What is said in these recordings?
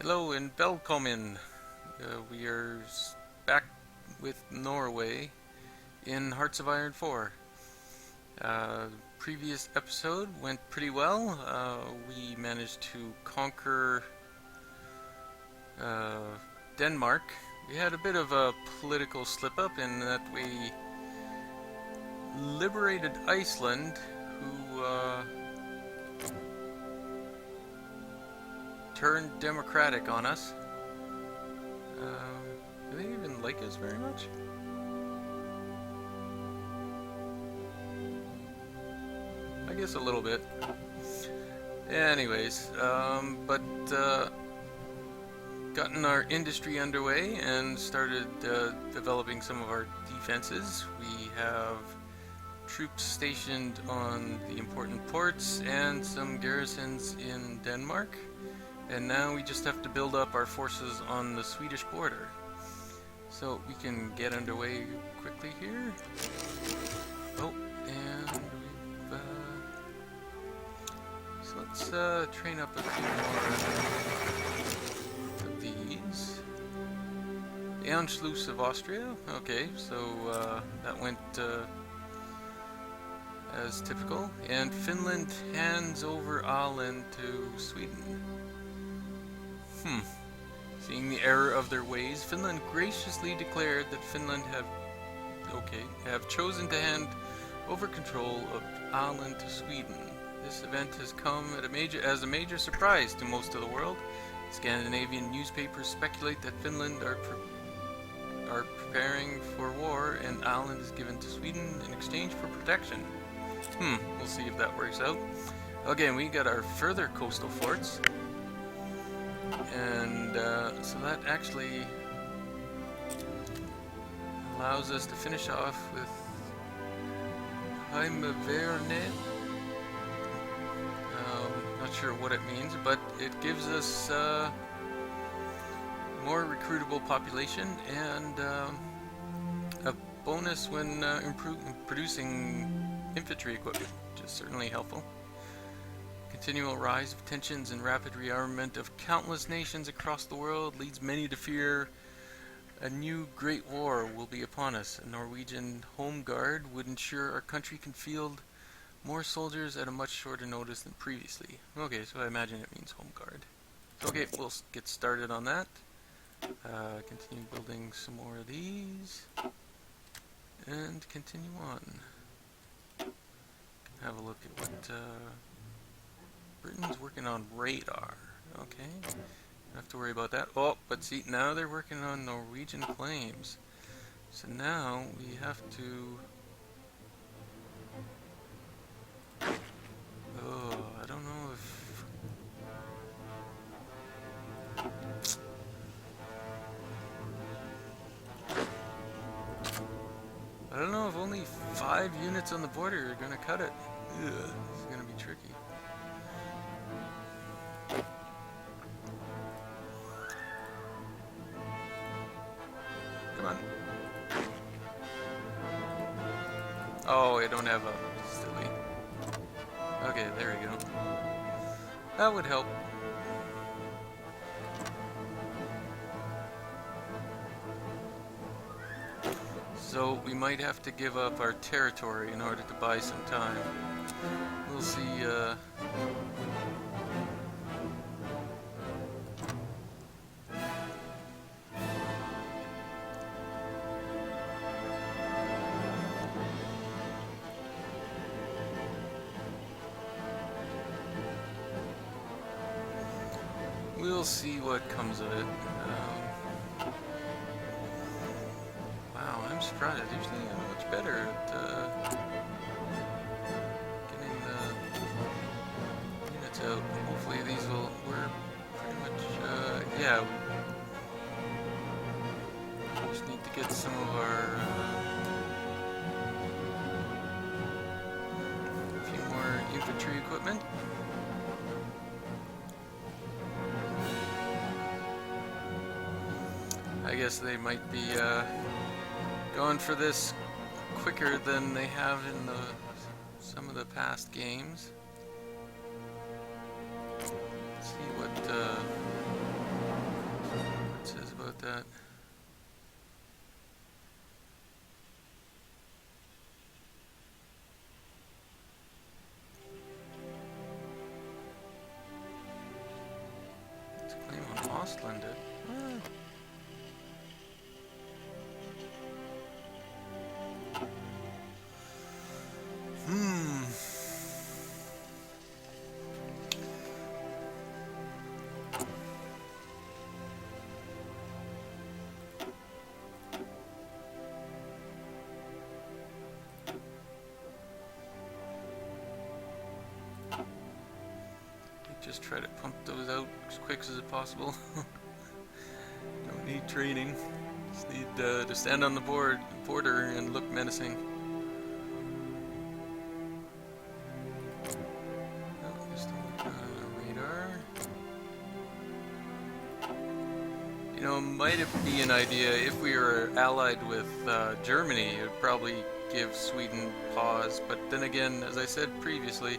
Hello and velkommen. We are back with Norway in Hearts of Iron 4. Previous episode went pretty well. We managed to conquer Denmark. We had a bit of a political slip-up in that we liberated Iceland, who turned democratic on us. Do they even like us very much? I guess a little bit. Anyways, gotten our industry underway and started developing some of our defenses. We have troops stationed on the important ports and some garrisons in Denmark. And now we just have to build up our forces on the Swedish border. So we can get underway quickly here. Oh, and we've... so let's train up a few more of these. The Anschluss of Austria. Okay, so that went as typical. And Finland hands over Åland to Sweden. Seeing the error of their ways, Finland graciously declared that Finland have chosen to hand over control of Åland to Sweden. This event has come as a major surprise to most of the world. Scandinavian newspapers speculate that Finland are preparing for war and Åland is given to Sweden in exchange for protection. We'll see if that works out. Again, we got our further coastal forts. And so that actually allows us to finish off with Heimeverne. Not sure what it means, but it gives us more recruitable population and a bonus when producing infantry equipment, which is certainly helpful. Continual rise of tensions and rapid rearmament of countless nations across the world leads many to fear a new great war will be upon us. A Norwegian home guard would ensure our country can field more soldiers at a much shorter notice than previously. Okay, so I imagine it means home guard. Okay, we'll get started on that. Continue building some more of these. And continue on. Have a look at what... Britain's working on radar. Okay. Don't have to worry about that. Oh, but see, now they're working on Norwegian claims. So now we have to... Oh, I don't know if... I don't know if only 5 units on the border are gonna cut it. Ugh, this is gonna be tricky. Come on. Oh, I don't have a silly. Okay, there we go. That would help. So we might have to give up our territory in order to buy some time. We'll see. We'll see what comes of it. Wow, I'm surprised. Usually I'm much better at getting the units out. Hopefully these will... We're pretty much... yeah. We just need to get some of our... a few more infantry equipment. I guess they might be going for this quicker than they have in some of the past games. Let's see what To claim on Ostlandet. Just try to pump those out as quick as possible. Don't need training. Just need to stand on the border and look menacing. Oh, just on the radar. You know, might it be an idea if we were allied with Germany? It would probably give Sweden pause. But then again, as I said previously,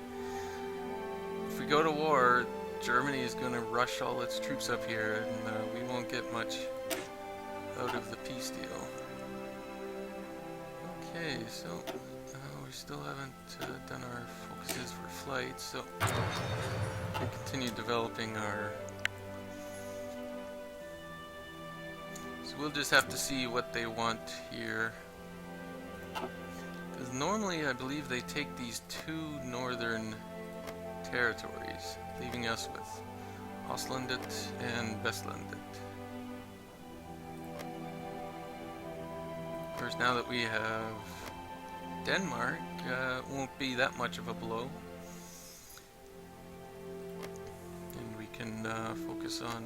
if we go to war, Germany is going to rush all its troops up here, and we won't get much out of the peace deal. Okay, so we still haven't done our focuses for flight, so we continue developing our... So we'll just have to see what they want here. Because normally I believe they take these two northern territories, leaving us with Ostlandet and Vestlandet. Of course, now that we have Denmark, it won't be that much of a blow. And we can focus on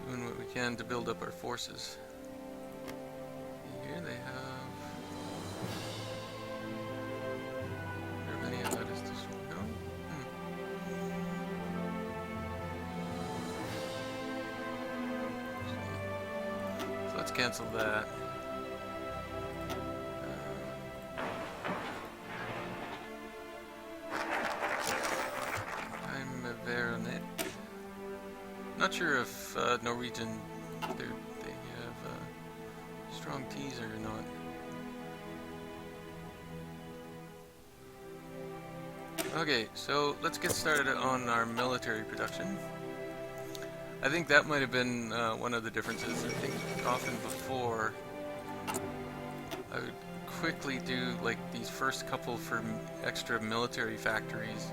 doing what we can to build up our forces. Here they have... Cancel that. I'm Veronet. Not sure if Norwegian they have strong T's or not. Okay, so let's get started on our military production. I think that might have been one of the differences. I think often before I would quickly do like these first couple for extra military factories,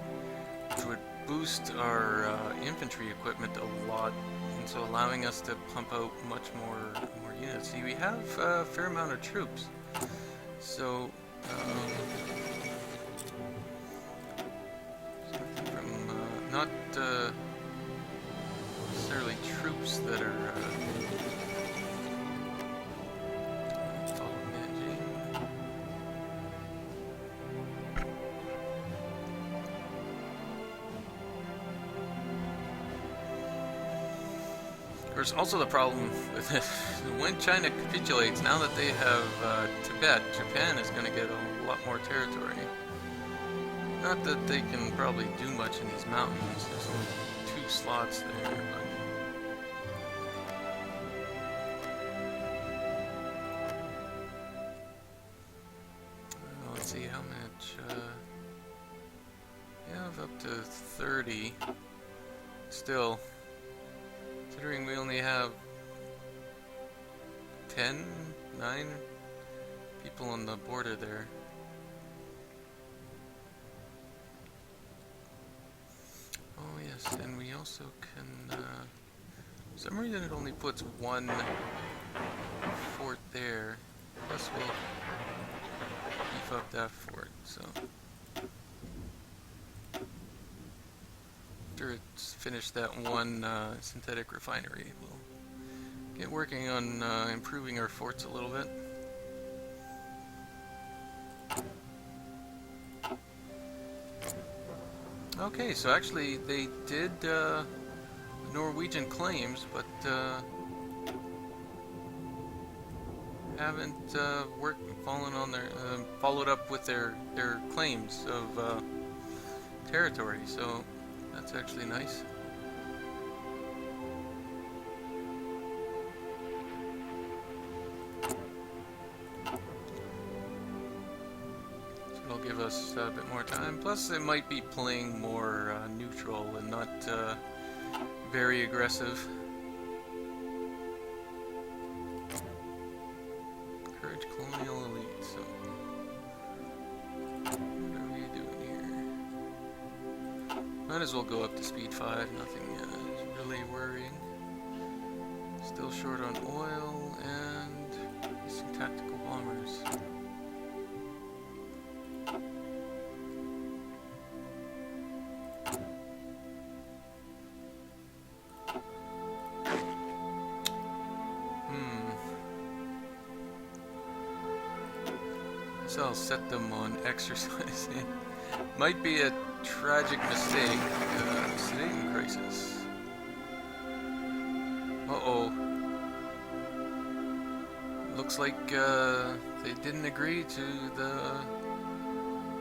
which would boost our infantry equipment a lot, and so allowing us to pump out much more units. See, we have a fair amount of troops, so from not necessarily troops that are managing. There's also the problem with this. When China capitulates, now that they have Tibet, Japan is going to get a lot more territory. Not that they can probably do much in these mountains. There's only 2 slots there, but let's see how much. We have up to 30. Still, considering we only have 9 people on the border there. Oh yes, and we also can, for some reason it only puts 1 fort there, plus we'll beef up that fort, so after it's finished that 1 synthetic refinery, we'll get working on improving our forts a little bit. Okay, so actually they did Norwegian claims, but haven't followed up with their claims of territory. So that's actually nice. So it'll give us us a bit more time. Plus, it might be playing more neutral and not very aggressive. Encourage colonial elite. So, what are we doing here? Might as well go up to speed 5. Nothing is really worrying. Still short on oil and some tactical bombers. So I'll set them on exercising. Might be a tragic mistake. Sedating crisis. Uh-oh. Looks like they didn't agree to the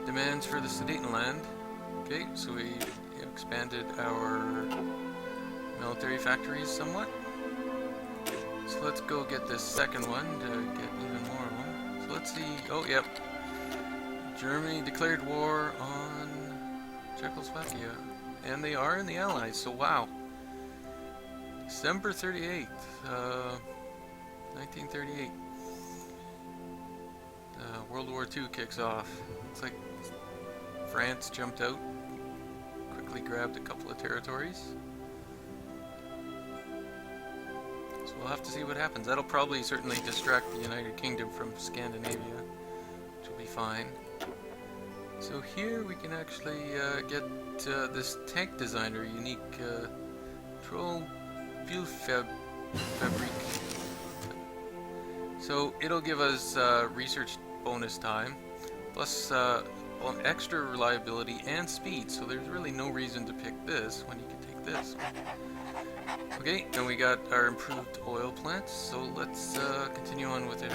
demands for the Sudetenland. Okay, so we expanded our military factories somewhat. So let's go get this second one to get even more of them. So let's see. Oh, yep. Germany declared war on Czechoslovakia. And they are in the Allies, so wow. December 38th, 1938. World War II kicks off. Looks like France jumped out, quickly grabbed a couple of territories. So we'll have to see what happens. That'll probably certainly distract the United Kingdom from Scandinavia, which will be fine. So here we can actually get this tank designer unique control fuel fabric. So it'll give us research bonus time, plus extra reliability and speed. So there's really no reason to pick this when you can take this. Okay, and we got our improved oil plants. So let's continue on with it.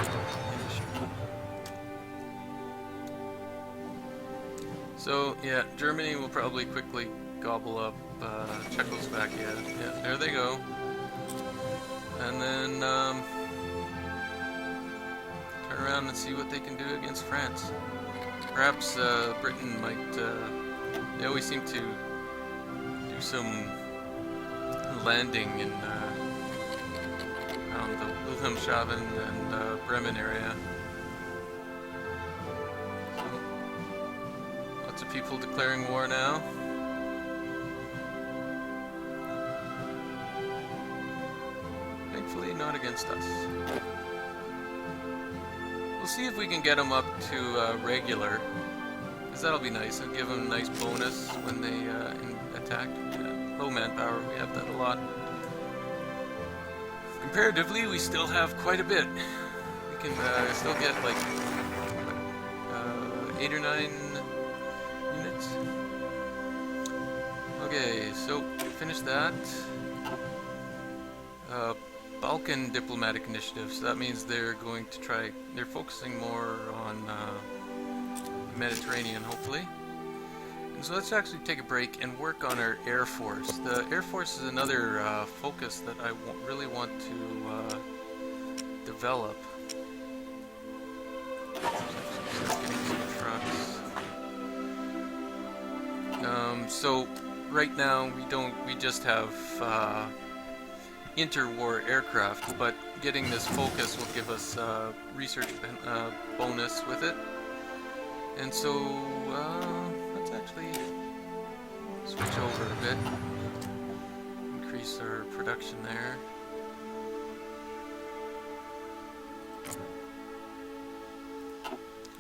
So yeah, Germany will probably quickly gobble up Czechoslovakia. Yeah, there they go. And then turn around and see what they can do against France. Perhaps Britain might. They always seem to do some landing in around the Wilhelmshaven and Bremen area. Lots of people declaring war now. Thankfully, not against us. We'll see if we can get them up to regular, because that'll be nice. It'll give them a nice bonus when they attack. Low manpower, we have that a lot. Comparatively, we still have quite a bit. We can still get like 8 or 9 units. Okay, so finish that. Balkan diplomatic initiative, so that means they're going to try, they're focusing more on the Mediterranean, hopefully. And so let's actually take a break and work on our Air Force. The Air Force is another focus that I really want to develop. Start getting some trucks. So right now we just have interwar aircraft, but getting this focus will give us research bonus with it. And so let's actually switch over a bit, increase our production there.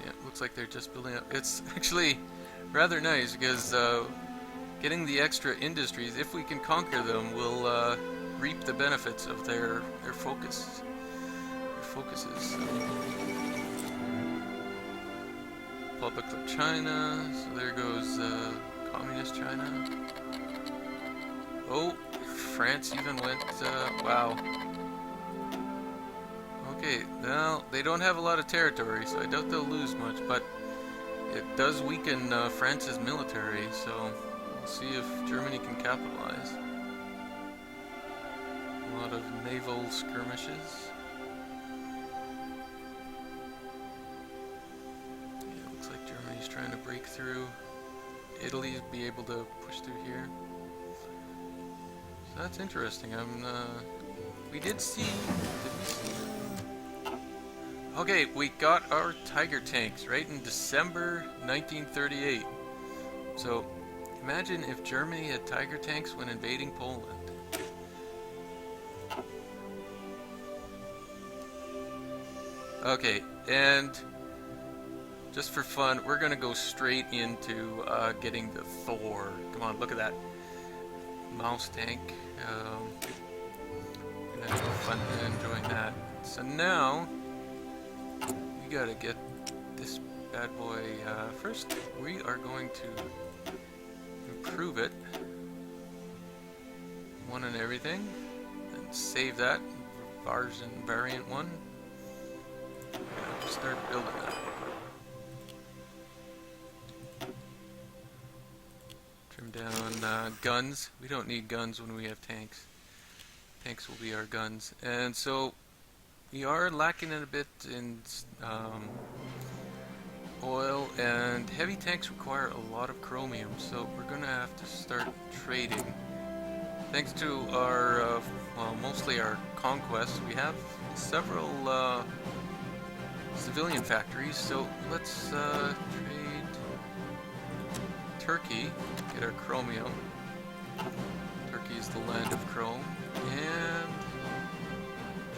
Yeah, looks like they're just building up. It's actually rather nice because getting the extra industries, if we can conquer them, will reap the benefits of their focuses. Republic of China, so there goes Communist China. Oh, France even went, wow. Okay, now they don't have a lot of territory, so I doubt they'll lose much, but it does weaken France's military, so we'll see if Germany can capitalize. A lot of naval skirmishes. Yeah, looks like Germany's trying to break through. through. Italy be able to push through here. So that's interesting. We did see. Did we see? Okay, we got our Tiger tanks right in December 1938. So imagine if Germany had Tiger tanks when invading Poland. Okay, and just for fun, we're gonna go straight into getting the Thor. Come on, look at that mouse tank. Gonna have fun enjoying that. So now we gotta get this bad boy. First, we are going to improve it, one and everything, and save that version variant 1. Start building that. Trim down guns. We don't need guns when we have tanks. Tanks will be our guns. And so we are lacking it a bit in oil, and heavy tanks require a lot of chromium, so we're gonna have to start trading. Thanks to our, well, mostly our conquests, we have several civilian factories, so let's trade Turkey, get our chromium. Turkey is the land of chrome, and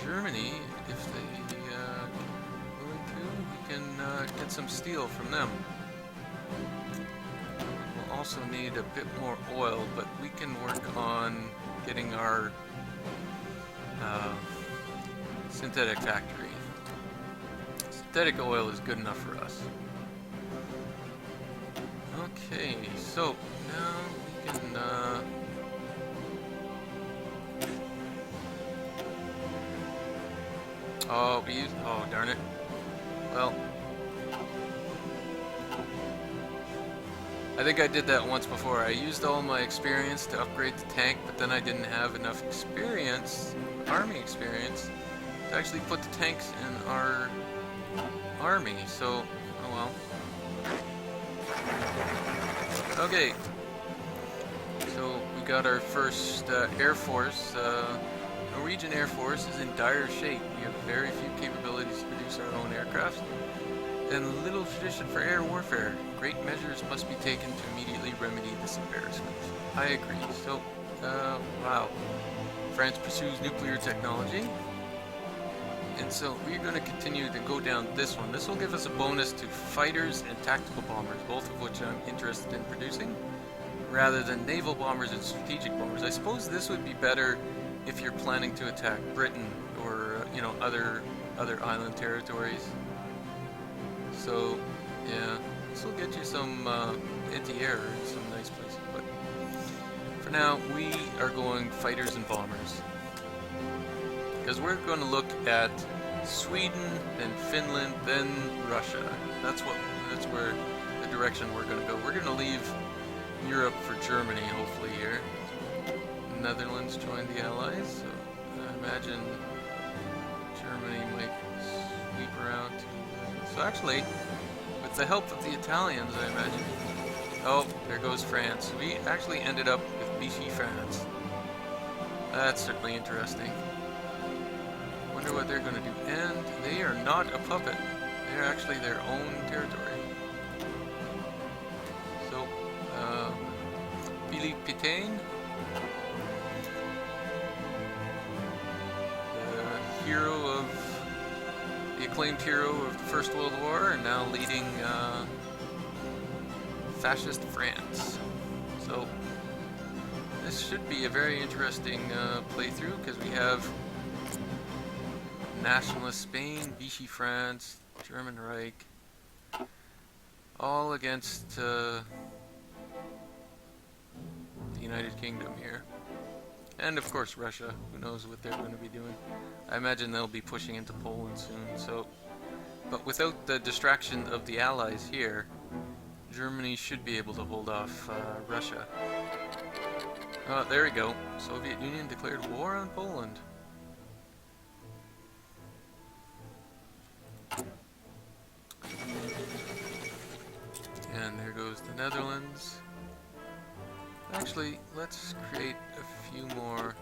Germany, if they willing to, we can get some steel from them. We'll also need a bit more oil, but we can work on getting our synthetic factory. Synthetic oil is good enough for us. Okay, so now we can oh, we used, oh darn it. Well, I think I did that once before. I used all my experience to upgrade the tank, but then I didn't have enough experience, army experience, to actually put the tanks in our army, so, oh well. Okay, so we got our first Air Force. Norwegian Air Force is in dire shape. We have very few capabilities to produce our own aircraft, and little tradition for air warfare. Great measures must be taken to immediately remedy this embarrassment. I agree. So, wow. France pursues nuclear technology. And so we're going to continue to go down this one. This will give us a bonus to fighters and tactical bombers, both of which I'm interested in producing, rather than naval bombers and strategic bombers. I suppose this would be better if you're planning to attack Britain or, you know, other island territories. So, yeah, this will get you some anti-air in some nice places. But for now, we are going fighters and bombers, because we're going to look at Sweden, then Finland, then Russia. That's where the direction we're going to go. We're going to leave Europe for Germany, hopefully here. Netherlands joined the Allies, so I imagine Germany might sweep around to... So actually, with the help of the Italians, I imagine... Oh, there goes France. We actually ended up with Vichy France. That's certainly interesting. Wonder what they're going to do. And they are not a puppet. They're actually their own territory. So, Philippe Pétain, the hero of, the acclaimed hero of the First World War, and now leading Fascist France. So, this should be a very interesting playthrough, because we have Nationalist Spain, Vichy France, German Reich, all against the United Kingdom here. And of course Russia, who knows what they're going to be doing. I imagine they'll be pushing into Poland soon, so... But without the distraction of the Allies here, Germany should be able to hold off Russia. There we go. Soviet Union declared war on Poland. And there There goes the Netherlands. Actually, let's create a few more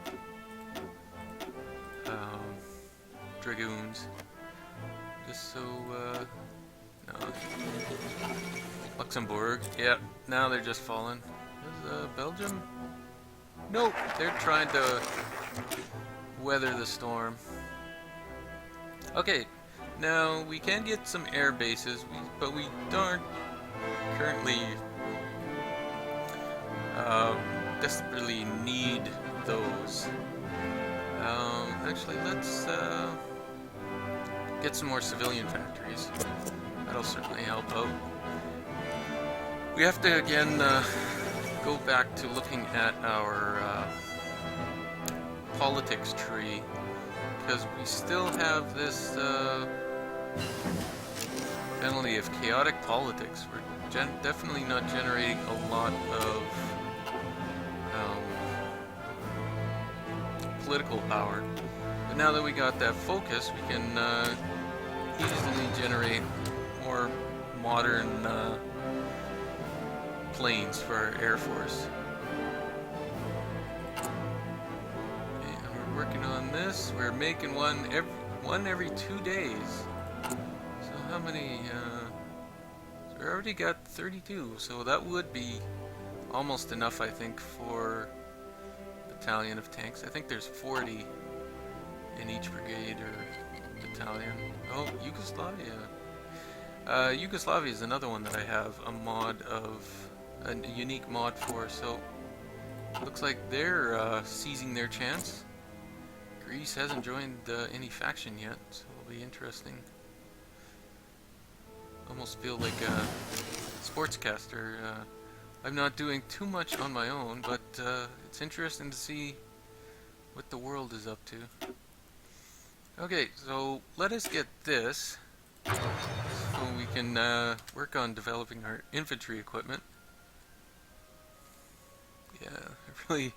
dragoons. Just so, no. Luxembourg, yep, now they're just falling. Is Belgium? Nope, they're trying to weather the storm. Okay, now we can get some air bases, but we don't currently desperately need those. Actually, let's get some more civilian factories. That'll certainly help out. We have to again go back to looking at our politics tree, because we still have this penalty of chaotic politics. We're definitely not generating a lot of political power. But now that we got that focus, we can easily generate more modern planes for our Air Force. And we're working on this. We're making one every 2 days. So how many? So we already got 32. So that would be almost enough, I think, for battalion of tanks. I think there's 40 in each brigade or battalion. Oh, Yugoslavia. Yugoslavia is another one that I have a mod of, a unique mod for, so looks like they're seizing their chance. Greece hasn't joined any faction yet, so it'll be interesting. Almost feel like a sportscaster. I'm not doing too much on my own, but it's interesting to see what the world is up to. Okay, so let us get this so we can work on developing our infantry equipment. Yeah, I really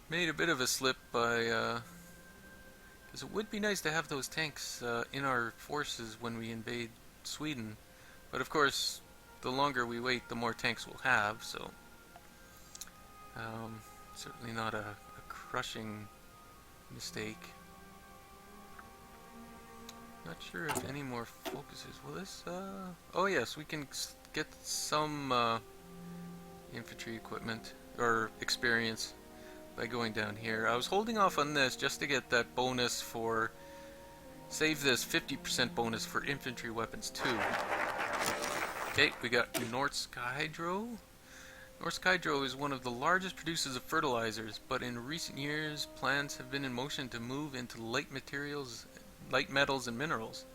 made a bit of a slip by, because it would be nice to have those tanks in our forces when we invade Sweden, but of course the longer we wait, the more tanks we'll have, so certainly not a crushing mistake. Not sure if any more focuses. Will this, oh yes, we can get some infantry equipment, or experience, by going down here. I was holding off on this just to get that bonus for, save this 50% bonus for infantry weapons too. Okay, we got Norsk Hydro. Norsk Hydro is one of the largest producers of fertilizers, but in recent years plans have been in motion to move into light metals and minerals.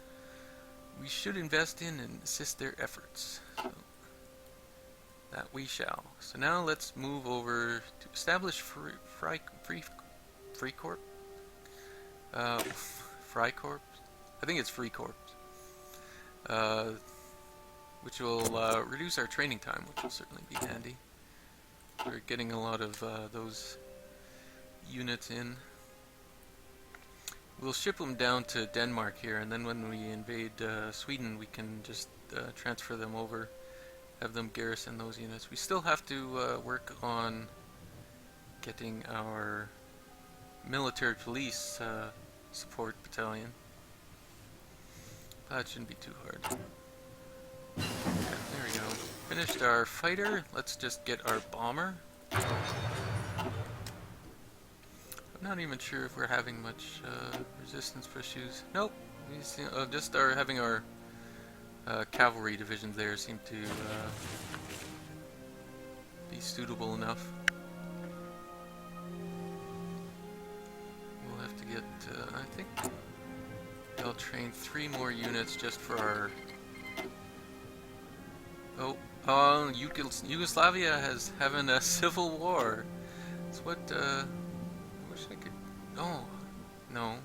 We should invest in and assist their efforts. So, that we shall. So now let's move over to establish Freikorps. Freikorps? I think it's Freikorps. Which will reduce our training time, which will certainly be handy. We're getting a lot of those units in. We'll ship them down to Denmark here, and then when we invade Sweden, we can just transfer them over, have them garrison those units. We still have to work on getting our military police support battalion. That shouldn't be too hard. Yeah, there we go. Finished our fighter. Let's just get our bomber. I'm not even sure if we're having much resistance issues. Nope. We just are having our cavalry divisions there seem to be suitable enough. We'll have to get, I think they'll train 3 more units just for our... Oh, Yugoslavia has having a civil war. That's what, I wish I could... Oh, no.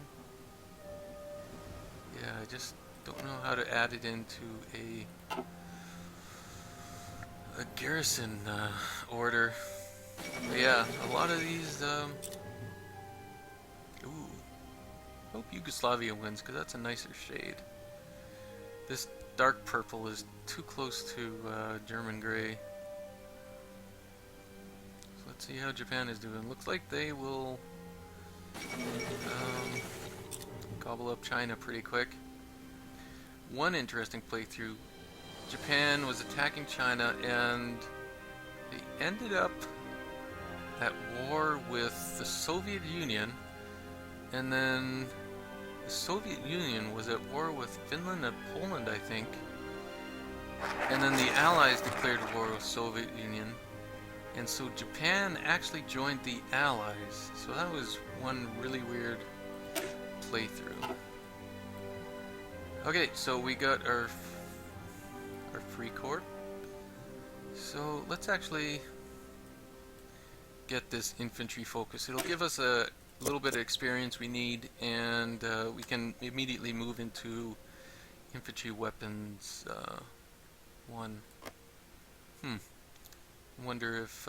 Yeah, I just don't know how to add it into a garrison order. But yeah, a lot of these, ooh. Hope Yugoslavia wins, because that's a nicer shade. This dark purple is too close to German Grey. So let's see how Japan is doing. Looks like they will gobble up China pretty quick. One interesting playthrough, Japan was attacking China and they ended up at war with the Soviet Union, and then the Soviet Union was at war with Finland and Poland, I think, and then the Allies declared war with Soviet Union, and so Japan actually joined the Allies. So that was one really weird playthrough. Okay, so we got our free corps. So let's actually get this infantry focus. It'll give us a little bit of experience we need, and we can immediately move into infantry weapons 1. I wonder if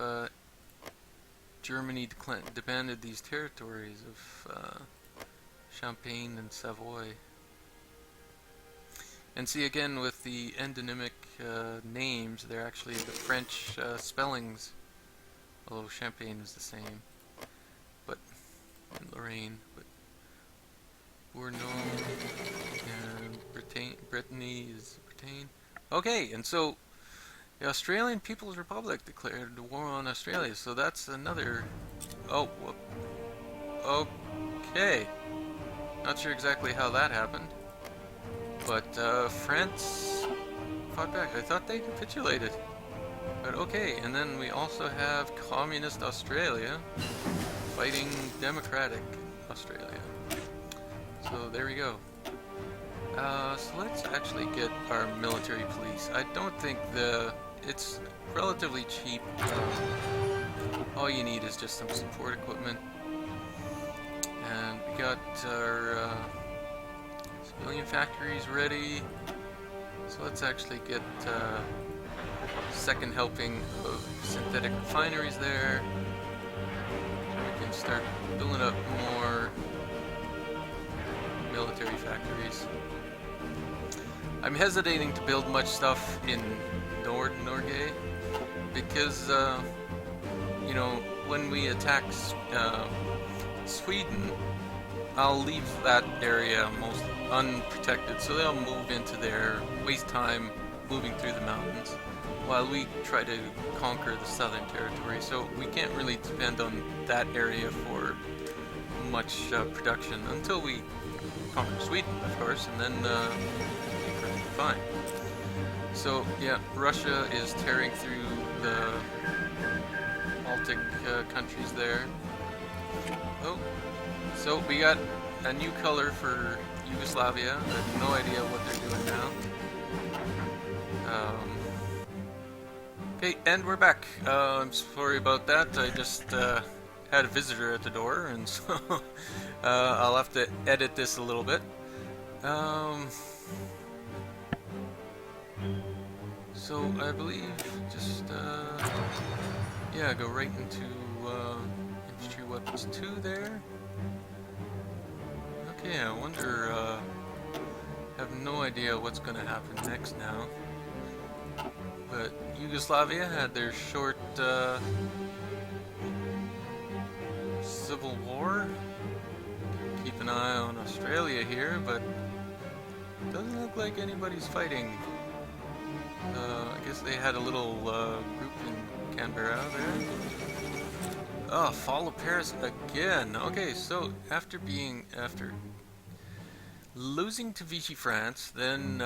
Germany demanded these territories of Champagne and Savoy. And see, again, with the endonymic names, they're actually the French spellings, although Champagne is the same, but in Lorraine, but Bourneau and Brittany is Bretagne. Okay, and so the Australian People's Republic declared war on Australia, so that's another... Oh, whoop. Okay. Not sure exactly how that happened, but France fought back. I thought they capitulated, but okay. And then we also have Communist Australia fighting Democratic Australia. So there we go. So let's actually get our military police. I don't think it's relatively cheap. All you need is just some support equipment. And we got our civilian factories ready. So let's actually get second helping of synthetic refineries there. We can start building up more military factories. I'm hesitating to build much stuff in Norway because, you know, when we attack Sweden, I'll leave that area most unprotected, so they'll move into there, waste time moving through the mountains, while we try to conquer the southern territory. So we can't really depend on that area for much production until we conquer Sweden, of course, and then we'll be perfectly fine. So yeah, Russia is tearing through the Baltic countries there. Oh, so we got a new color for Yugoslavia. I have no idea what they're doing now. Okay, and we're back. I'm sorry about that. I just had a visitor at the door, and so I'll have to edit this a little bit. So I believe just yeah, go right into infantry weapons 2 there. Okay, I wonder, have no idea what's going to happen next now. But Yugoslavia had their short civil war. Keep an eye on Australia here, but it doesn't look like anybody's fighting. I guess they had a little group in Canberra there. Oh, fall of Paris again. Okay, so after losing to Vichy France, then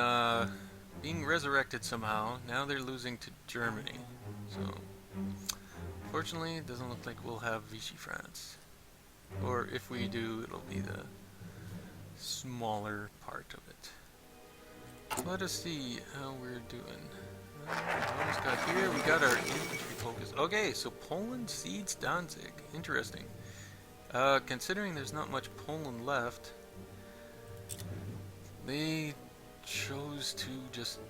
being resurrected somehow, now they're losing to Germany. So, fortunately, it doesn't look like we'll have Vichy France. Or if we do, it'll be the smaller part of it. So let us see how we're doing. Almost got here. We got our infantry focus. Okay, so Poland cedes Danzig. Interesting. Considering there's not much Poland left, they chose to just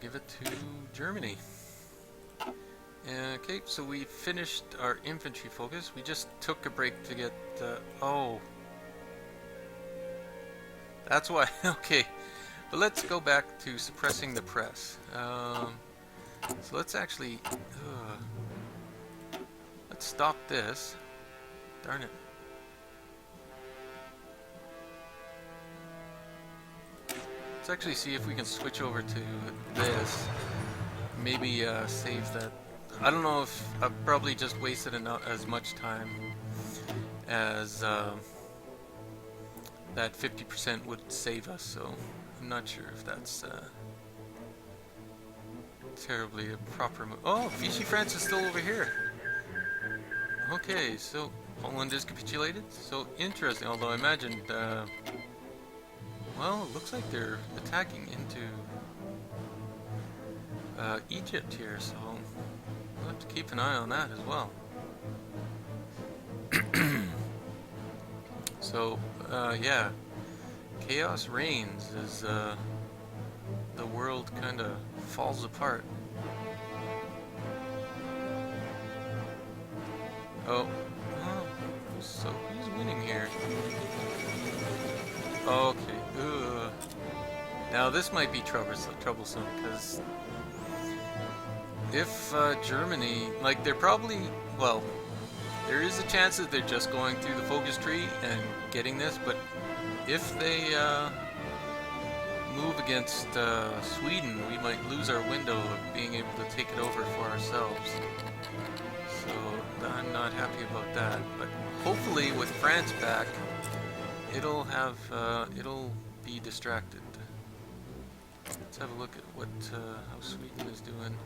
give it to Germany. Okay, so we finished our infantry focus. We just took a break to get... oh. That's why... okay. But let's go back to suppressing the press. So let's actually... let's stop this. Darn it. Let's actually see if we can switch over to this. Maybe save that. I don't know if I've probably just wasted as much time as that 50% would save us, so I'm not sure if that's terribly a proper move. Oh, Vichy France is still over here. Okay, so Poland is capitulated. So interesting, although I imagined, well, it looks like they're attacking into Egypt here, so we'll have to keep an eye on that as well. So, yeah, chaos reigns as the world kind of falls apart. Oh, so who's winning here? Okay, ugh. Now this might be troublesome, because if Germany, like they're probably, well, there is a chance that they're just going through the focus tree and getting this, but if they move against Sweden, we might lose our window of being able to take it over for ourselves. So I'm not happy about that, but hopefully with France back, it'll be distracted. Let's have a look at what how Sweden is doing.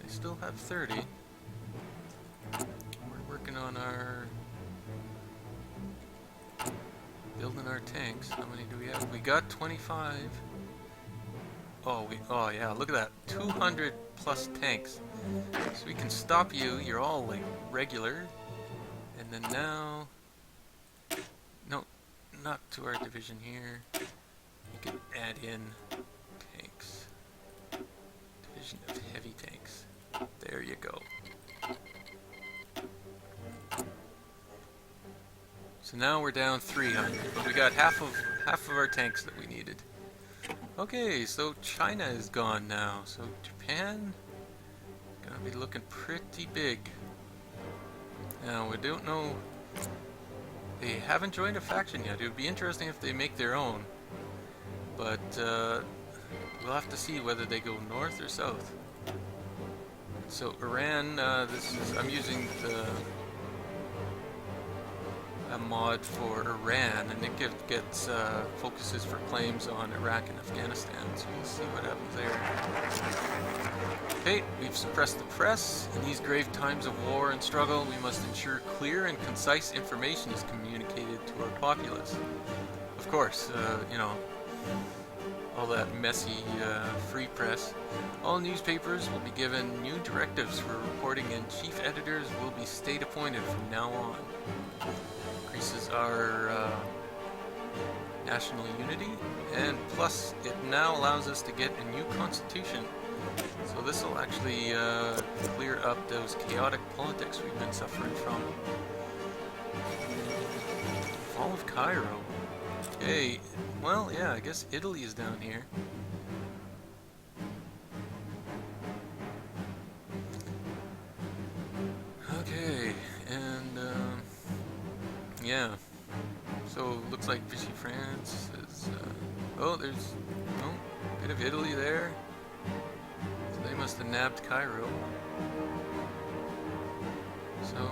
They still have 30. We're working on our building our tanks. How many do we have? We got 25. Oh yeah, look at that. 200 plus tanks. So we can stop you. You're all like regular. And then now, no, not to our division here. You can add in tanks. Division of heavy tanks. There you go. So now we're down 300, but we got half of our tanks that we needed. Okay, so China is gone now. So Japan gonna be looking pretty big. Now we don't know. They haven't joined a faction yet. It would be interesting if they make their own, but we'll have to see whether they go north or south. So Iran, I'm using a mod for Iran, and it gets focuses for claims on Iraq and Afghanistan, so we'll see what happens there. Okay, we've suppressed the press. In these grave times of war and struggle, we must ensure clear and concise information is communicated to our populace. Of course, you know, all that messy free press. All newspapers will be given new directives for reporting, and chief editors will be state appointed from now on. Increases our national unity, and plus it now allows us to get a new constitution. So this will actually clear up those chaotic politics we've been suffering from. Fall of Cairo. Okay, well, yeah, I guess Italy is down here. Okay, and yeah, so looks like Vichy France is, oh, there's, oh, a bit of Italy there. So they must have nabbed Cairo. So,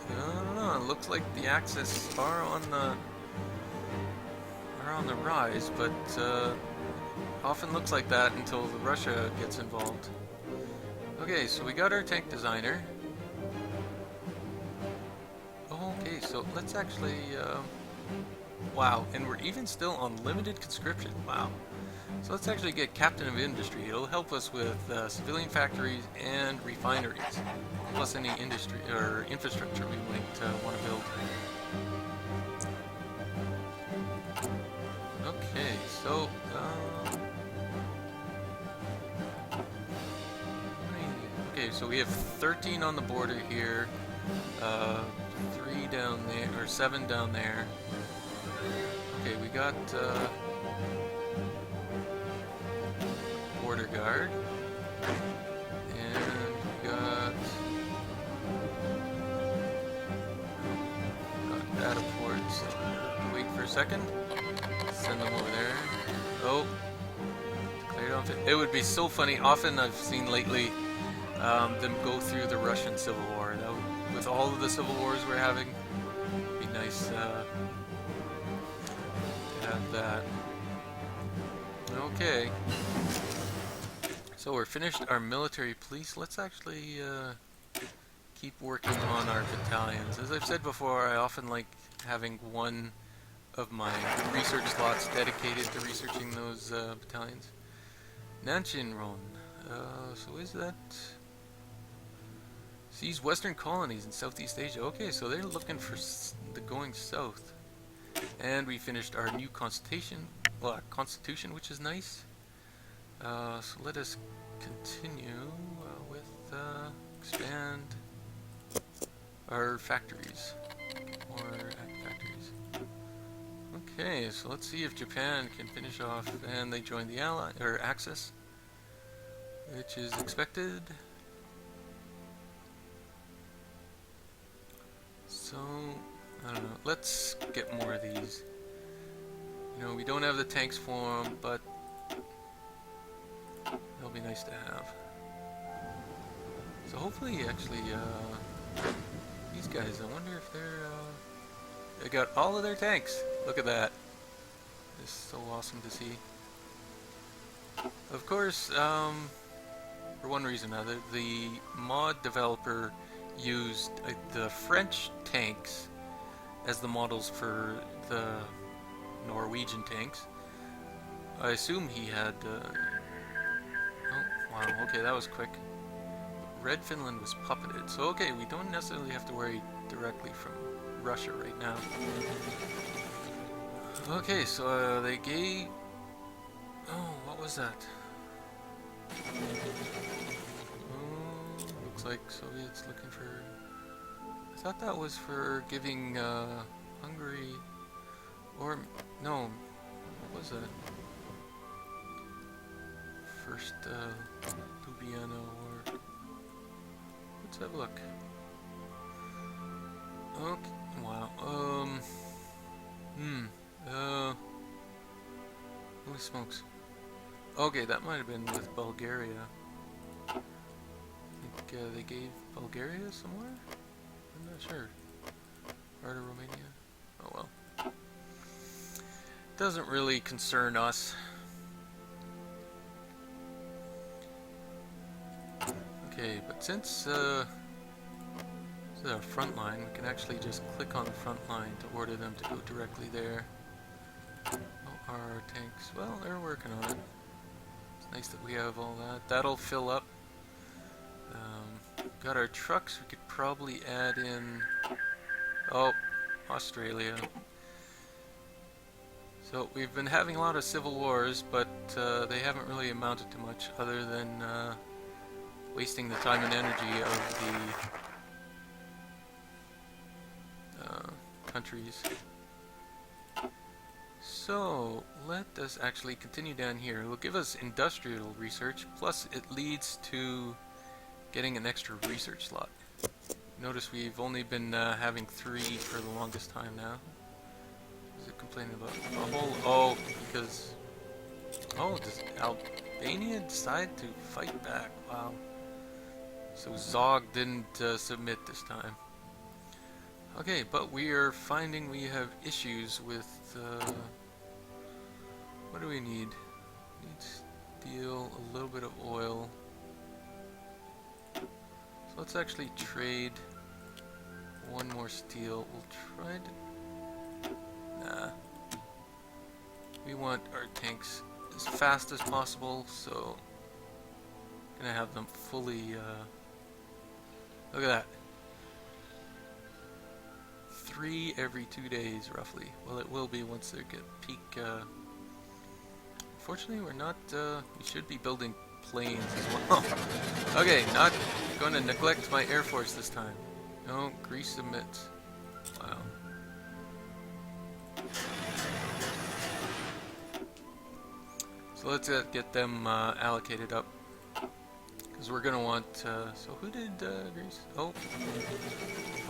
I don't know, it looks like the Axis are on the rise, but often looks like that until Russia gets involved. Okay, so we got our tank designer. Okay, so let's actually, wow, and we're even still on limited conscription, wow. So let's actually get Captain of Industry. It'll help us with civilian factories and refineries, plus any industry or infrastructure we might want to build. Okay, so, okay, so we have 13 on the border here, 3 down there, or 7 down there. Okay, we got, border guard. And we got data ports. Wait for a second. Send them over there. Oh, declared off. It would be so funny. Often I've seen lately them go through the Russian Civil War. That would, with all of the civil wars we're having, it'd be nice to have that. Okay. So we're finished our military police. Let's actually keep working on our battalions. As I've said before, I often like having one of my research slots dedicated to researching those battalions. Nanchinron. So is that... Sees Western colonies in Southeast Asia. Okay, so they're looking for the going south. And we finished our new constitution, which is nice. So let us continue with expand our factories. More factories. Okay, so let's see if Japan can finish off, and they join the Axis, which is expected. So, I don't know, let's get more of these. You know, we don't have the tanks for them, but they'll be nice to have. So hopefully, actually, these guys, I wonder if they're, they got all of their tanks. Look at that. It's so awesome to see. Of course, for one reason or another, the mod developer used the French tanks as the models for the Norwegian tanks. I assume he had... oh, wow, okay, that was quick. Red Finland was puppeted, so okay, we don't necessarily have to worry directly from Russia right now. Okay, so they gave... oh, what was that? Looks like Soviets looking for... I thought that was for giving Hungary... or... no, what was that? First Ljubljana or... let's have a look. Okay, wow, holy smokes. Okay, that might have been with Bulgaria. I think they gave Bulgaria somewhere? I'm not sure. Part of Romania? Oh well. Doesn't really concern us. Okay, but since this is our front line, we can actually just click on the front line to order them to go directly there. Oh, our tanks, well, they're working on it. It's nice that we have all that. That'll fill up. Got our trucks, we could probably add in... oh, Australia. So we've been having a lot of civil wars, but they haven't really amounted to much other than wasting the time and energy of the countries. So let us actually continue down here. It will give us industrial research, plus it leads to getting an extra research slot. Notice we've only been having 3 for the longest time now. Is it complaining about a whole... oh, because... oh, does Albania decide to fight back? Wow. So Zog didn't submit this time. Okay, but we are finding we have issues with... what do we need? We need steel, a little bit of oil. So let's actually trade one more steel. We'll try to... nah. We want our tanks as fast as possible, so... gonna have them fully... look at that. 3 every 2 days, roughly. Well, it will be once they get peak... Unfortunately, we're not... we should be building planes as well. Okay, not going to neglect my Air Force this time. No, Greece submits. Wow. So let's get them allocated up. Because we're going to want... so who did Greece? Oh,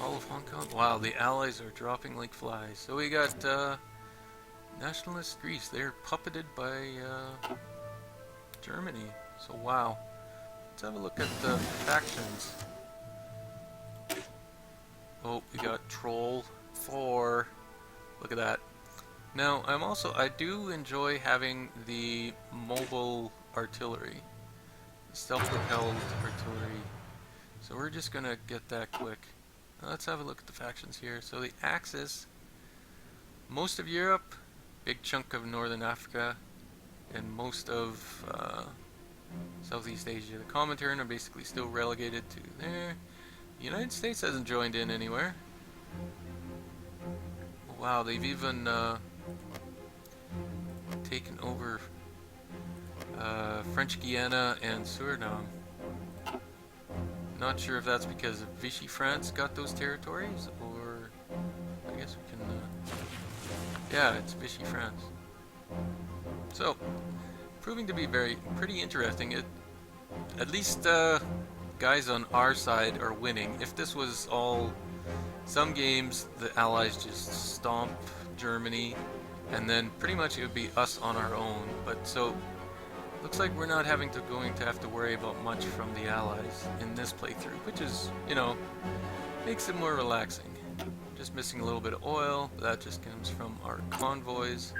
all of Hong Kong. Wow, the Allies are dropping like flies. So we got nationalist Greece. They're puppeted by Germany. So wow. Let's have a look at the factions. Oh, we got Troll 4. Look at that. Now, I do enjoy having the mobile artillery. Self-propelled artillery. So we're just gonna get that quick. Now let's have a look at the factions here. So the Axis, most of Europe, big chunk of Northern Africa, and most of Southeast Asia. The Comintern are basically still relegated to there. The United States hasn't joined in anywhere. Wow, they've even taken over French Guiana and Suriname. Not sure if that's because Vichy France got those territories, or I guess we can. Yeah, it's Vichy France. So, proving to be pretty interesting. At least guys on our side are winning. If this was all some games, the Allies just stomp Germany, and then pretty much it would be us on our own. But so. Looks like we're not going to have to worry about much from the Allies in this playthrough, which is, you know, makes it more relaxing. Just missing a little bit of oil, but that just comes from our convoys.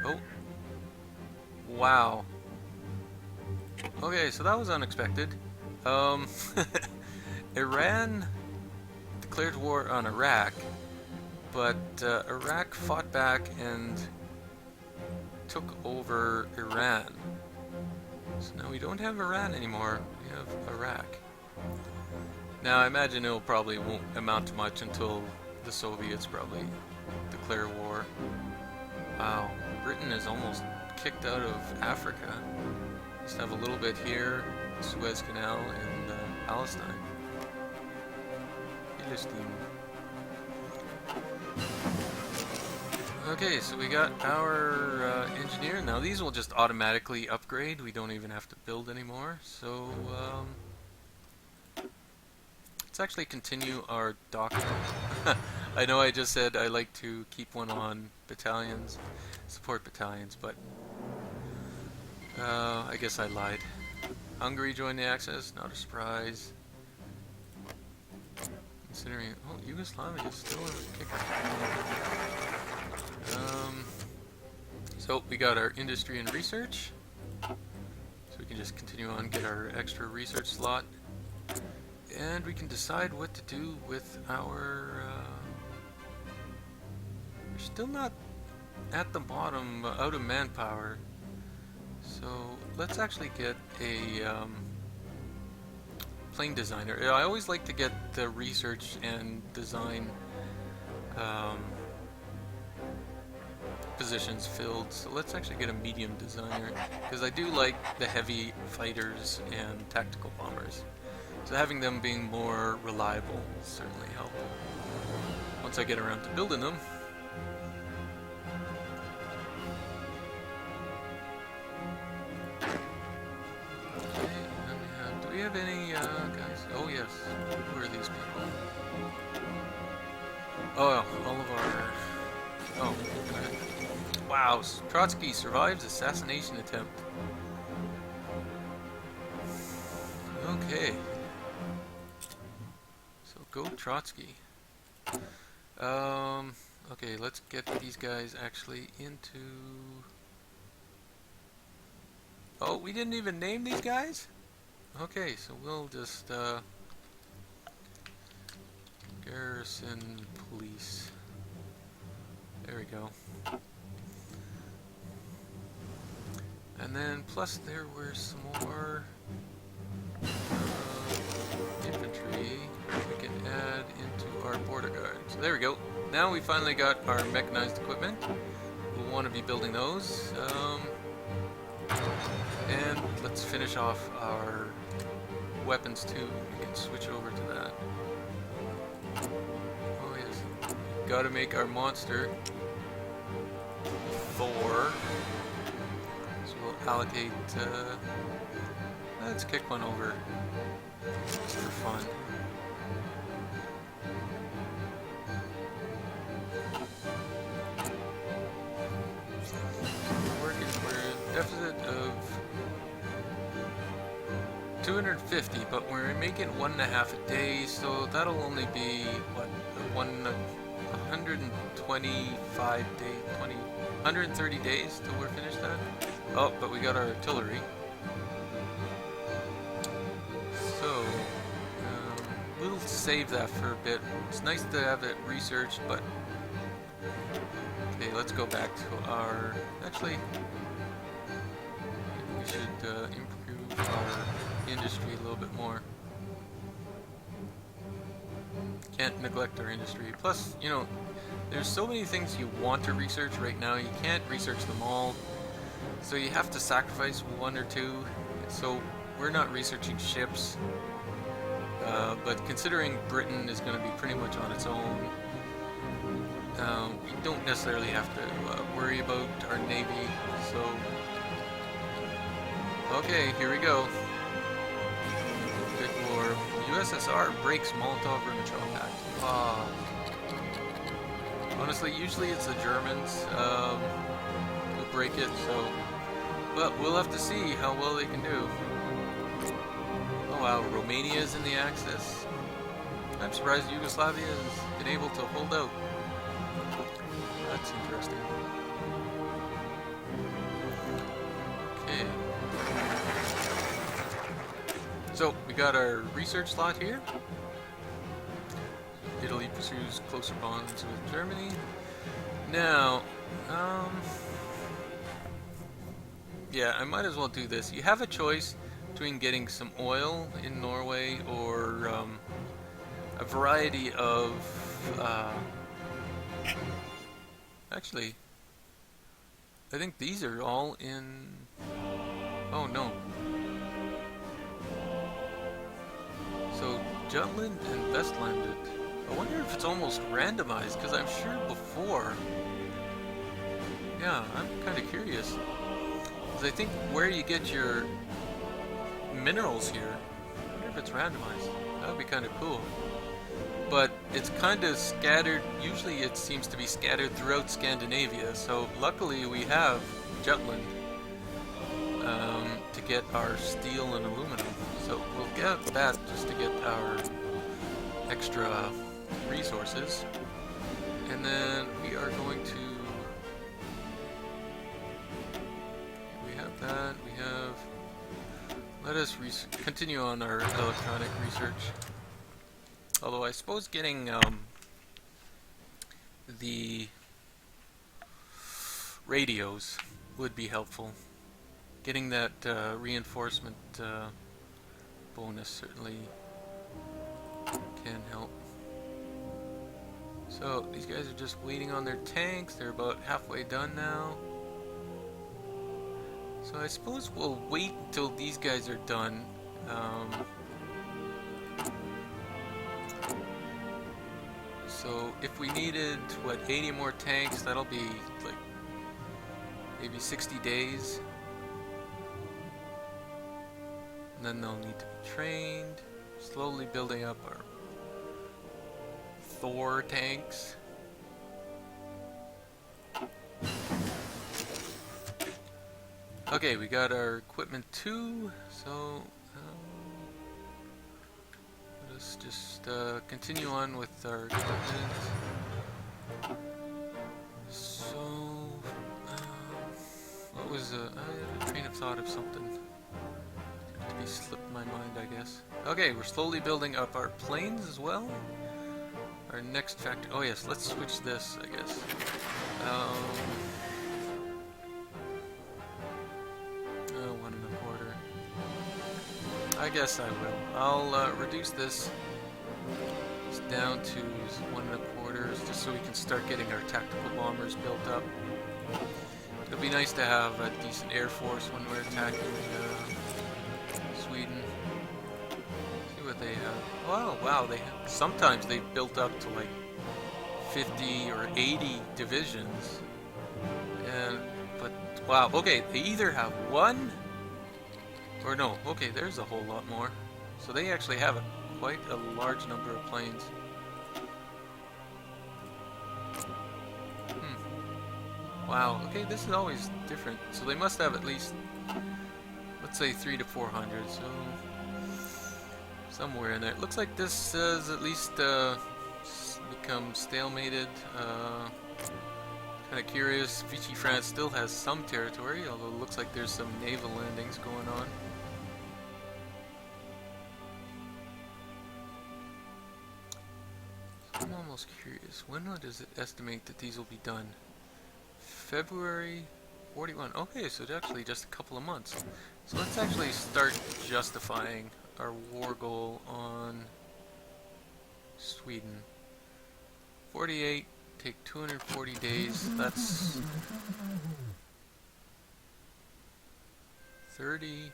Oh. Wow. Okay, so that was unexpected. Iran declared war on Iraq, but Iraq fought back and took over Iran. So now we don't have Iran anymore, we have Iraq. Now I imagine it probably won't amount to much until the Soviets probably declare war. Wow, Britain is almost kicked out of Africa. Just have a little bit here, Suez Canal, and Palestine. Palestine. Okay, so we got our engineer. Now these will just automatically upgrade. We don't even have to build anymore. So let's actually continue our document. I know I just said I like to keep one on battalions, support battalions, but I guess I lied. Hungary joined the Axis, not a surprise. Considering, oh, Yugoslavia is still in the kicker. So we got our industry and research, so we can just continue on, get our extra research slot, and we can decide what to do with our we're still not at the bottom, out of manpower, so let's actually get a plane designer. I always like to get the research and design positions filled, so let's actually get a medium designer, because I do like the heavy fighters and tactical bombers, so having them being more reliable will certainly help once I get around to building them. Okay, do we have any guys? Oh yes, who are these people? Oh, all of our... oh, okay. Wow, Trotsky survives assassination attempt. Okay. So go Trotsky. Okay, let's get these guys actually into... oh, we didn't even name these guys? Okay, so we'll just, garrison police. There we go. And then, plus there were some more infantry we can add into our border guard. So there we go. Now we finally got our mechanized equipment. We'll want to be building those. And let's finish off our weapons too. We can switch over to that. Oh yes. Gotta make our monster 4. allocate. Let's kick one over just for fun. We're in deficit of 250, but we're making 1.5 a day, so that'll only be what, 125 days, 130 days till we're finished that. Oh, but we got our artillery. So we'll save that for a bit. It's nice to have it researched, but okay, let's go back to our. Actually, we should improve our industry a little bit more. Can't neglect our industry. Plus, you know, there's so many things you want to research right now. You can't research them all, so you have to sacrifice one or two. So we're not researching ships, but considering Britain is going to be pretty much on its own, we don't necessarily have to worry about our navy. So, okay, here we go. Big war. USSR breaks Molotov-Ribbentrop Pact. Ah. Honestly, usually it's the Germans who break it, so. But we'll have to see how well they can do. Oh wow, Romania is in the Axis. I'm surprised Yugoslavia has been able to hold out. That's interesting. Okay. So, we got our research slot here. Italy pursues closer bonds with Germany. Now, yeah, I might as well do this. You have a choice between getting some oil in Norway or a variety of actually, I think these are all in. Oh no. So Jutland and Vestlandet. I wonder if it's almost randomized, because I'm sure before. Yeah, I'm kind of curious. Because I think where you get your minerals here, I wonder if it's randomized. That would be kind of cool. But it's kind of scattered. Usually it seems to be scattered throughout Scandinavia. So luckily we have Jutland to get our steel and aluminum. So we'll get that just to get our extra resources. And then we are going to. We have that. We have. Let us continue on our electronic research. Although I suppose getting the radios would be helpful. Getting that reinforcement bonus certainly can help. So these guys are just waiting on their tanks. They're about halfway done now. So I suppose we'll wait until these guys are done. So if we needed, what, 80 more tanks, that'll be like maybe 60 days. And then they'll need to be trained. Slowly building up our Thor tanks. Okay, we got our equipment too, so let us just continue on with our equipment. So, what was I had a train of thought of something. He slipped my mind, I guess. Okay, we're slowly building up our planes as well. Our next factory. Oh yes, let's switch this, I guess. 1.25. I guess I will. I'll reduce this down to 1.25, just so we can start getting our tactical bombers built up. It'll be nice to have a decent air force when we're attacking Sweden. See what they have. Oh wow, they have, sometimes they've built up to like 50 or 80 divisions, and but Wow, okay, they either have one, or no, okay, there's a whole lot more. So they actually have quite a large number of planes. Wow, okay, this is always different. So they must have at least, let's say 300 to 400, so somewhere in there. It looks like this has at least become stalemated. Kind of curious, Vichy France still has some territory, although it looks like there's some naval landings going on. I'm almost curious, when does it estimate that these will be done? February 41. Okay, so it's actually just a couple of months. So let's actually start justifying our war goal on Sweden. 48, take 240 days, that's 8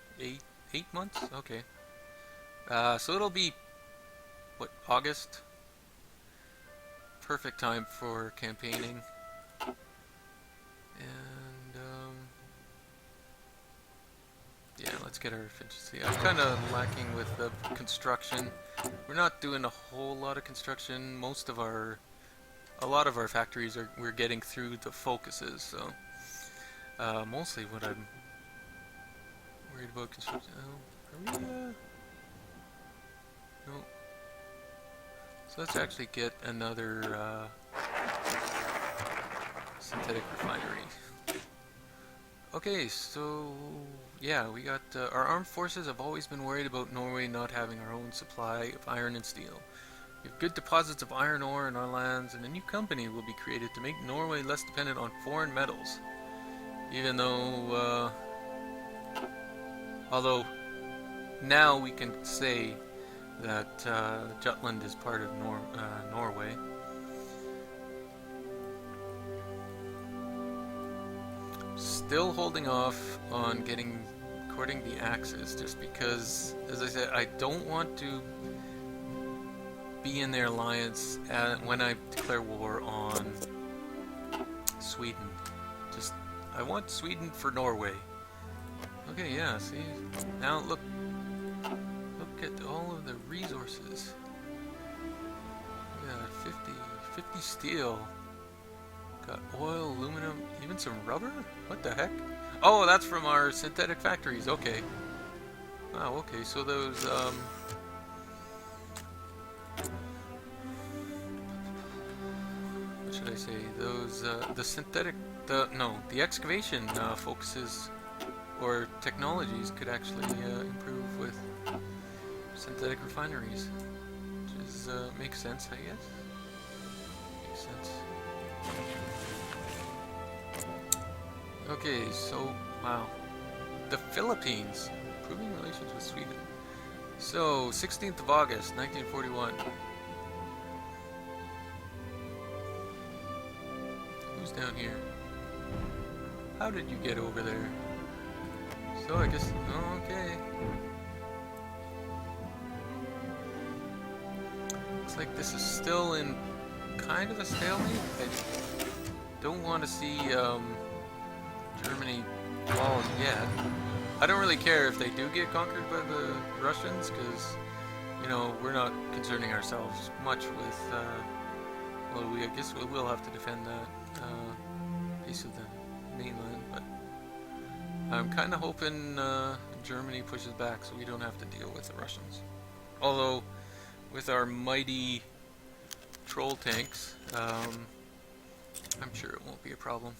months? Okay. So it'll be, what, August? Perfect time for campaigning. And, yeah, let's get our efficiency. I'm kind of lacking with the construction. We're not doing a whole lot of construction. A lot of our factories we're getting through the focuses, so mostly what I'm worried about construction. Oh, are we, no. So let's actually get another synthetic refinery. Okay, so yeah, we got our armed forces have always been worried about Norway not having our own supply of iron and steel. We have good deposits of iron ore in our lands, and a new company will be created to make Norway less dependent on foreign metals. Even though, although now we can say that Jutland is part of Norway. Still holding off on courting the Axis, just because, as I said, I don't want to be in their alliance when I declare war on Sweden. Just, I want Sweden for Norway. Okay, yeah, see, now look at all of the resources. Yeah, 50 steel. Got oil, aluminum, even some rubber? What the heck? Oh, that's from our synthetic factories, okay. Wow, okay, so those, what should I say? Those, the excavation focuses or technologies could actually improve with synthetic refineries, which is, makes sense, I guess. Makes sense. Okay, so, wow. The Philippines, improving relations with Sweden. So, 16th of August, 1941. Who's down here? How did you get over there? So, I guess, oh, okay. Looks like this is still in kind of a stalemate. I don't want to see, Germany fall yet. I don't really care if they do get conquered by the Russians, because, you know, we're not concerning ourselves much with, well, I guess we will have to defend that piece of the mainland, but I'm kind of hoping Germany pushes back so we don't have to deal with the Russians. Although, with our mighty troll tanks, I'm sure it won't be a problem.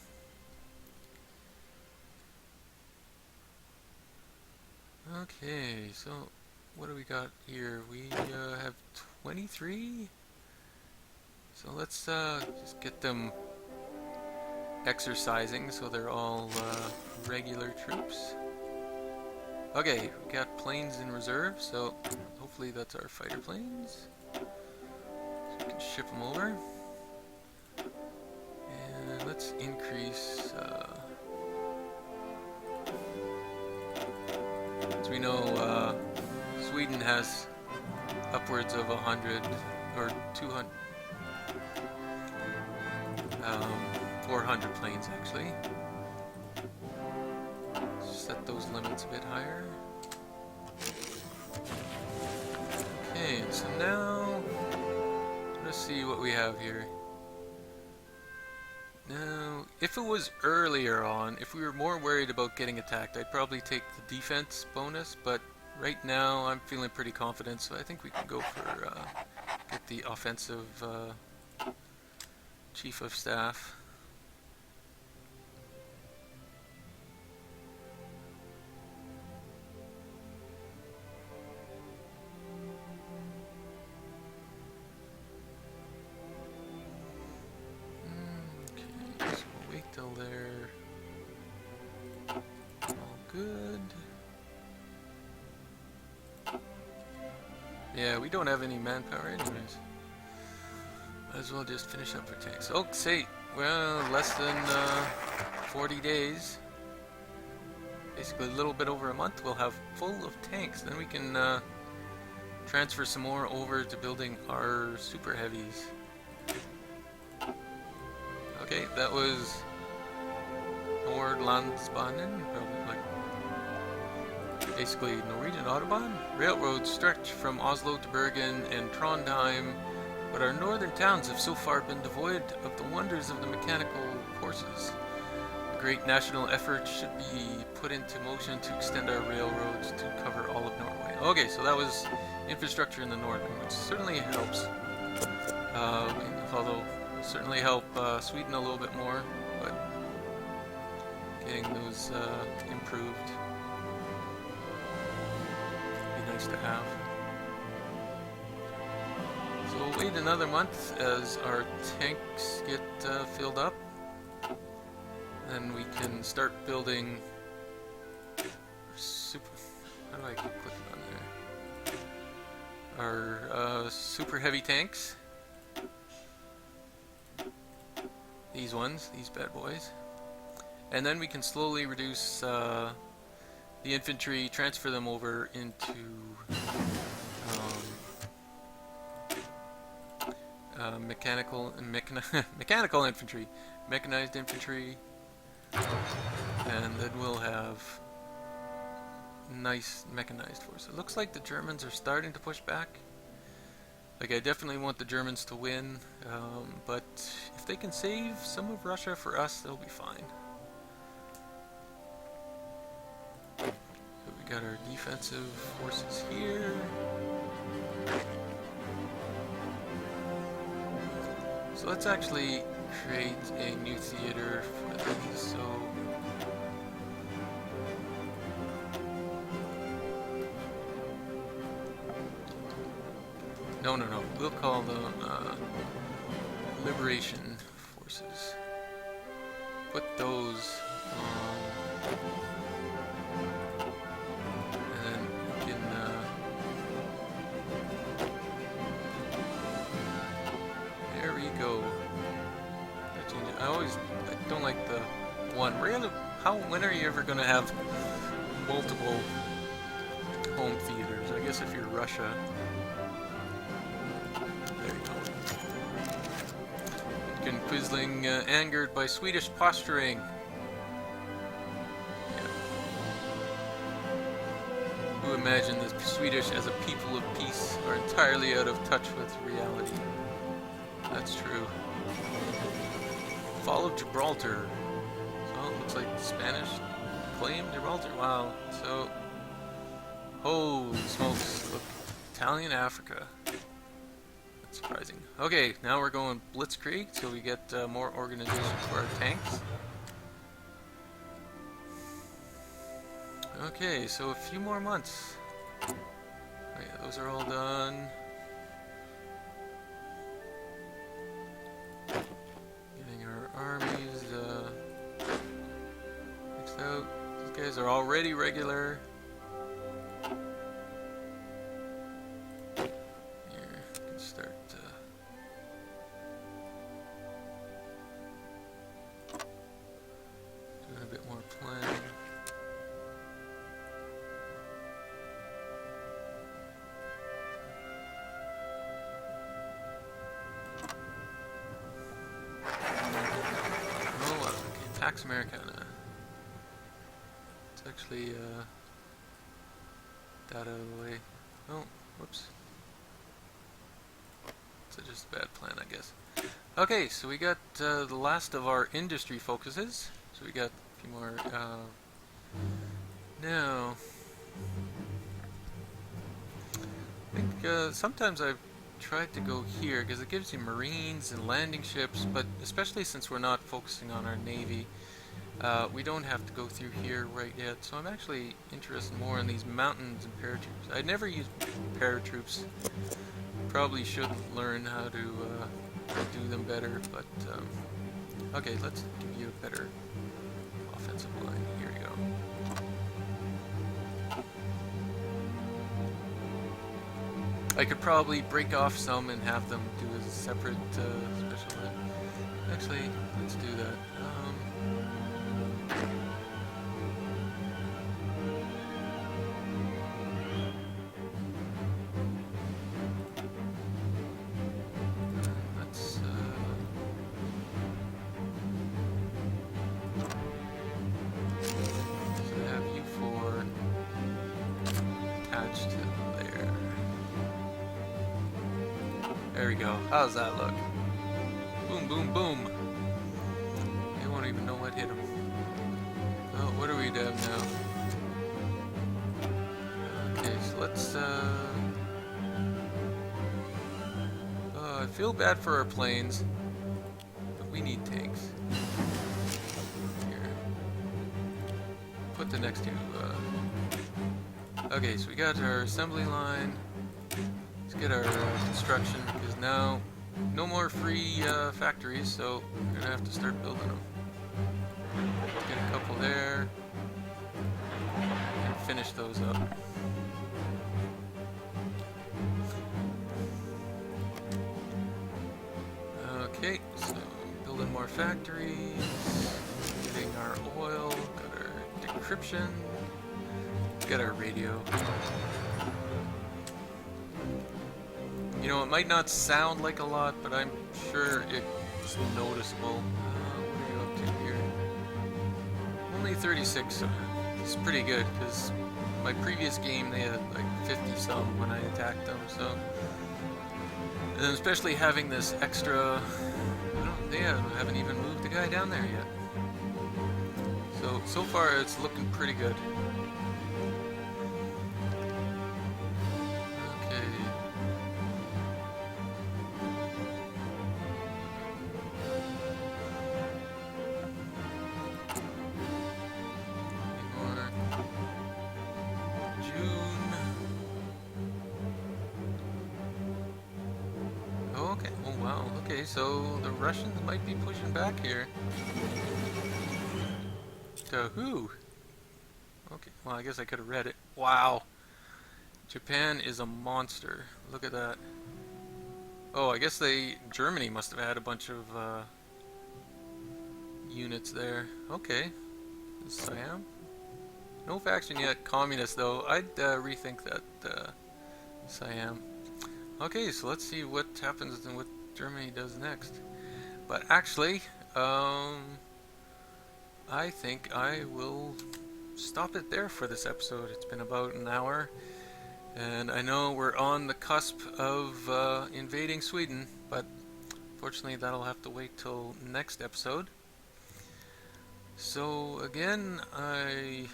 Okay, so what do we got here? We have 23. So let's just get them exercising so they're all regular troops. Okay, we got planes in reserve, so hopefully that's our fighter planes. So we can ship them over. And let's increase... as we know, Sweden has upwards of 100 or 200, 400 planes actually. set those limits a bit higher. Okay, so now let's see what we have here. Now, if it was earlier on, if we were more worried about getting attacked, I'd probably take the defense bonus, but right now I'm feeling pretty confident, so I think we can go for get the offensive chief of staff. Till they're all good. Yeah, we don't have any manpower anyways. Might as well just finish up our tanks. Oh, say, well, less than 40 days. Basically a little bit over a month, we'll have full of tanks. Then we can transfer some more over to building our super heavies. Okay, that was Nordlandsbanen, probably like basically Norwegian Autobahn. Railroads stretch from Oslo to Bergen and Trondheim, but our northern towns have so far been devoid of the wonders of the mechanical horses. A great national effort should be put into motion to extend our railroads to cover all of Norway. Okay, so that was infrastructure in the north, which certainly helps. Although it will certainly help Sweden a little bit more, but getting those improved would be nice to have. So we'll wait another month as our tanks get filled up. Then we can start building super... How do I keep clicking on there? Our super heavy tanks. These ones, these bad boys. And then we can slowly reduce the infantry, transfer them over into mechanical infantry, mechanized infantry, and then we'll have nice mechanized force. It looks like the Germans are starting to push back. Like, I definitely want the Germans to win, but if they can save some of Russia for us, they'll be fine. So we got our defensive forces here. So let's actually create a new theater for these. So no, we'll call them Liberation Forces. Put those on, and then we can there we go. I don't like the one. When are you ever going to have multiple home theaters? I guess if you're Russia. There you go. Vidkun Quisling, angered by Swedish posturing. Yeah. Who imagined the Swedish as a people of peace are entirely out of touch with reality. That's true. Fall of Gibraltar. So it looks like the Spanish claimed Gibraltar. Wow. So, holy smokes. Look, Italian Africa. That's surprising. Okay, now we're going Blitzkrieg, so we get more organization for our tanks. Okay, so a few more months. Oh yeah, those are all done. Armies mixed out. These guys are already regular. Here, we can start doing a bit more planning. Pax Americana. actually that out of the way. Oh, whoops. It's just a bad plan, I guess. Okay, so we got the last of our industry focuses. So we got a few more. Now, I think sometimes I've tried to go here because it gives you marines and landing ships, but especially since we're not focusing on our navy, we don't have to go through here right yet. So I'm actually interested more in these mountains and paratroops. I'd never used paratroops. Probably should learn how to do them better, but okay, let's give you a better offensive line. Here we go. I could probably break off some and have them do a separate special line. Actually, let's do that. There we go. How's that look? Boom, boom, boom. They won't even know what hit them. Oh, what do we have now? Okay, so let's, I feel bad for our planes, but we need tanks. Here. Put the next two, okay, so we got our assembly line. Let's get our construction, because now no more free factories, so we're gonna have to start building them. Get a couple there and finish those up. Okay, so building more factories, getting our oil, got our decryption, got our radio. You know, it might not sound like a lot, but I'm sure it's noticeable. What are you up to here? Only 36, so it's pretty good, because my previous game they had like 50-some when I attacked them, so... And especially having this extra... They haven't even moved the guy down there yet. So far it's looking pretty good. Okay, oh wow, okay, so the Russians might be pushing back here. To who? Okay, well I guess I could have read it. Wow! Japan is a monster. Look at that. Oh, I guess Germany must have had a bunch of units there. Okay. Siam? No faction yet. Communist though. I'd rethink that Siam. Okay, so let's see what happens and what Germany does next. But actually, I think I will stop it there for this episode. It's been about an hour, and I know we're on the cusp of invading Sweden, but fortunately that'll have to wait till next episode. So again, I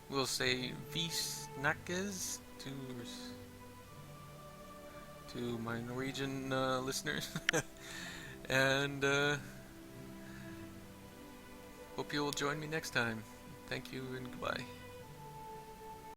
will say vis snakkes to my Norwegian listeners, and hope you'll join me next time. Thank you and goodbye.